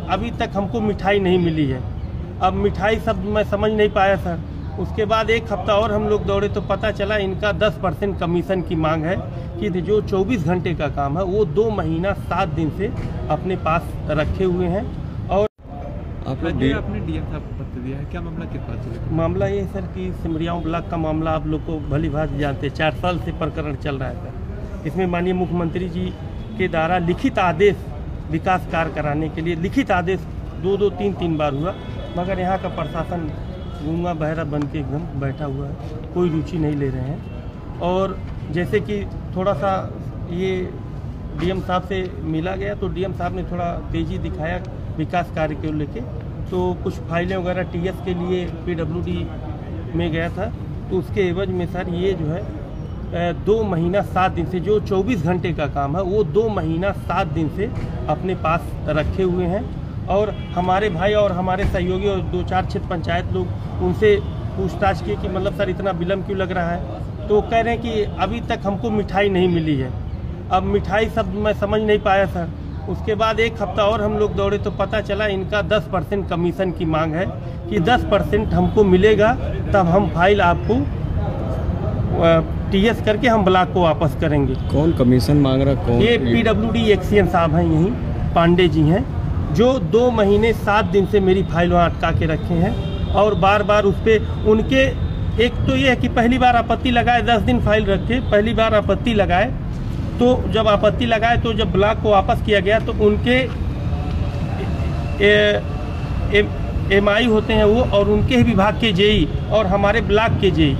अभी तक हमको मिठाई नहीं मिली है। अब मिठाई सब मैं समझ नहीं पाया सर। उसके बाद एक हफ्ता और हम लोग दौड़े तो पता चला इनका 10% कमीशन की मांग है कि जो 24 घंटे का काम है वो 2 महीना 7 दिन से अपने पास रखे हुए हैं। और आपने डीएम साहब को पत्र दिया है, क्या मामला किस बात से? मामला ये है सर कि सिमरियाओं ब्लॉक का मामला आप लोग को भली भांति जानते हैं, 4 साल से प्रकरण चल रहा है सर। इसमें माननीय मुख्यमंत्री जी के द्वारा लिखित आदेश विकास कार्य कराने के लिए लिखित आदेश 2-2, 3-3 बार हुआ, मगर यहाँ का प्रशासन गूंगा बहरा बन के एकदम बैठा हुआ है, कोई रुचि नहीं ले रहे हैं। और जैसे कि थोड़ा सा ये डीएम साहब से मिला गया तो डीएम साहब ने थोड़ा तेज़ी दिखाया विकास कार्य को लेके, तो कुछ फाइलें वगैरह टीएस के लिए पीडब्ल्यूडी में गया था, तो उसके एवज में सर ये जो है 2 महीना 7 दिन से जो 24 घंटे का काम है वो 2 महीना 7 दिन से अपने पास रखे हुए हैं। और हमारे भाई और हमारे सहयोगी और 2-4 क्षेत्र पंचायत लोग उनसे पूछताछ किए कि मतलब सर इतना विलम्ब क्यों लग रहा है, तो कह रहे हैं कि अभी तक हमको मिठाई नहीं मिली है। अब मिठाई सब मैं समझ नहीं पाया सर। उसके बाद एक हफ्ता और हम लोग दौड़े तो पता चला इनका 10% कमीशन की मांग है कि 10% हमको मिलेगा तब हम फाइल आपको टीएस करके हम ब्लॉक को वापस करेंगे। कौन कमीशन मांग रहा? कौन? ये पीडब्ल्यूडी एक्सीएन साहब हैं, यहीं पांडे जी हैं, जो 2 महीने 7 दिन से मेरी फाइल वहाँ अटका के रखे हैं। और बार बार उस पर उनके एक तो ये है कि पहली बार आपत्ति लगाए, 10 दिन फाइल रखे, पहली बार आपत्ति लगाए, तो जब आपत्ति लगाए तो जब ब्लॉक को वापस किया गया तो उनके एमआई होते हैं वो, और उनके ही विभाग के जेई और हमारे ब्लॉक के जेई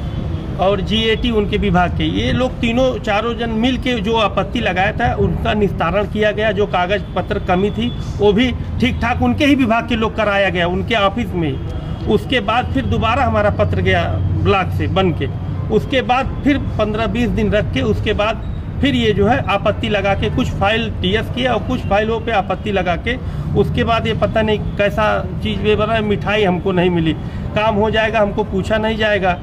और जीएटी उनके विभाग के, ये लोग चारों जन मिल के जो आपत्ति लगाया था उनका निस्तारण किया गया। जो कागज पत्र कमी थी वो भी ठीक ठाक उनके ही विभाग के लोग कराया गया उनके ऑफिस में। उसके बाद फिर दोबारा हमारा पत्र गया ब्लॉक से बन के, उसके बाद फिर 15-20 दिन रख के उसके बाद फिर ये जो है आपत्ति लगा के कुछ फाइल टीएस किया और कुछ फाइलों पे आपत्ति लगा के उसके बाद ये पता नहीं कैसा चीज़ वे बना है, मिठाई हमको नहीं मिली। काम हो जाएगा हमको पूछा नहीं जाएगा,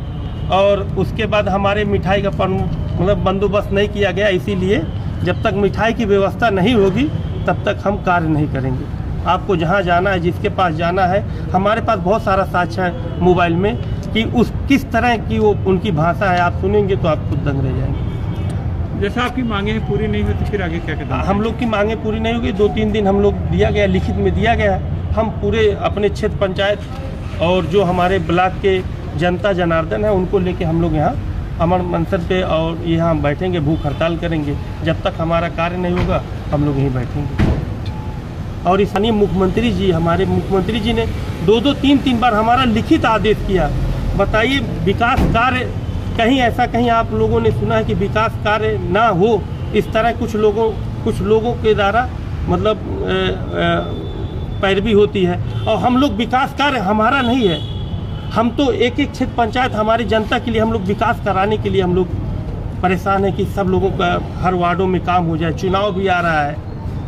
और उसके बाद हमारे मिठाई का मतलब बंदोबस्त नहीं किया गया। इसीलिए जब तक मिठाई की व्यवस्था नहीं होगी तब तक हम कार्य नहीं करेंगे। आपको जहां जाना है, जिसके पास जाना है, हमारे पास बहुत सारा साक्ष्य है मोबाइल में कि उस किस तरह की वो उनकी भाषा है, आप सुनेंगे तो आप खुद दंग रह जाएंगे। जैसा आपकी मांगे पूरी नहीं होती फिर आगे क्या करते हैं? हम लोग की मांगे पूरी नहीं होगी, 2-3 दिन हम लोग दिया गया, लिखित में दिया गया। हम पूरे अपने क्षेत्र पंचायत और जो हमारे ब्लॉक के जनता जनार्दन है उनको लेके हम लोग यहाँ अमर मंथन पे और यहाँ बैठेंगे, भूख हड़ताल करेंगे। जब तक हमारा कार्य नहीं होगा हम लोग यहीं बैठेंगे। और स्थानीय मुख्यमंत्री जी, हमारे मुख्यमंत्री जी ने 2-2, 3-3 बार हमारा लिखित आदेश किया। बताइए विकास कार्य कहीं ऐसा कहीं आप लोगों ने सुना है कि विकास कार्य ना हो? इस तरह कुछ लोगों के द्वारा मतलब पैरवी होती है। और हम लोग विकास कार्य हमारा नहीं है, हम तो एक क्षेत्र पंचायत हमारी जनता के लिए हम लोग विकास कराने के लिए हम लोग परेशान हैं कि सब लोगों का हर वार्डों में काम हो जाए। चुनाव भी आ रहा है,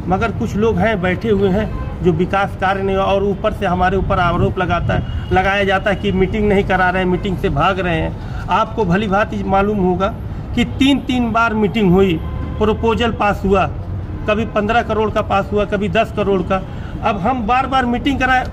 मगर कुछ लोग हैं बैठे हुए हैं जो विकास कार्य नहीं, और ऊपर से हमारे ऊपर आरोप लगाया जाता है कि मीटिंग नहीं करा रहे हैं, मीटिंग से भाग रहे हैं। आपको भली भांति मालूम होगा कि 3-3 बार मीटिंग हुई, प्रपोजल पास हुआ, कभी 15 करोड़ का पास हुआ, कभी 10 करोड़ का। अब हम बार बार मीटिंग कराए,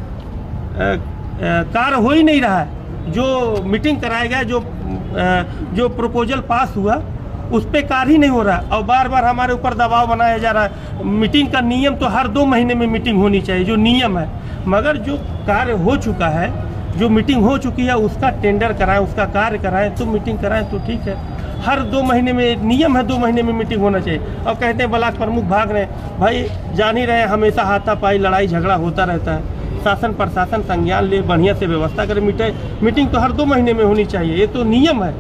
कार्य हो ही नहीं रहा है। जो मीटिंग कराया गया, जो प्रपोजल पास हुआ उस पर कार्य ही नहीं हो रहा, और बार बार हमारे ऊपर दबाव बनाया जा रहा है। मीटिंग का नियम तो हर 2 महीने में मीटिंग होनी चाहिए, जो नियम है, मगर जो कार्य हो चुका है, जो मीटिंग हो चुकी है उसका टेंडर कराएं, उसका कार्य कराएं, तो मीटिंग कराएं तो ठीक है। हर 2 महीने में नियम है, 2 महीने में मीटिंग होना चाहिए। और कहते हैं ब्लॉक प्रमुख भाग रहे हैं, भाई जान ही रहे हैं हमेशा हाथापाई लड़ाई झगड़ा होता रहता है। शासन प्रशासन संज्ञान ले, बढ़िया से व्यवस्था करे। मीटिंग तो हर 2 महीने में होनी चाहिए, ये तो नियम है।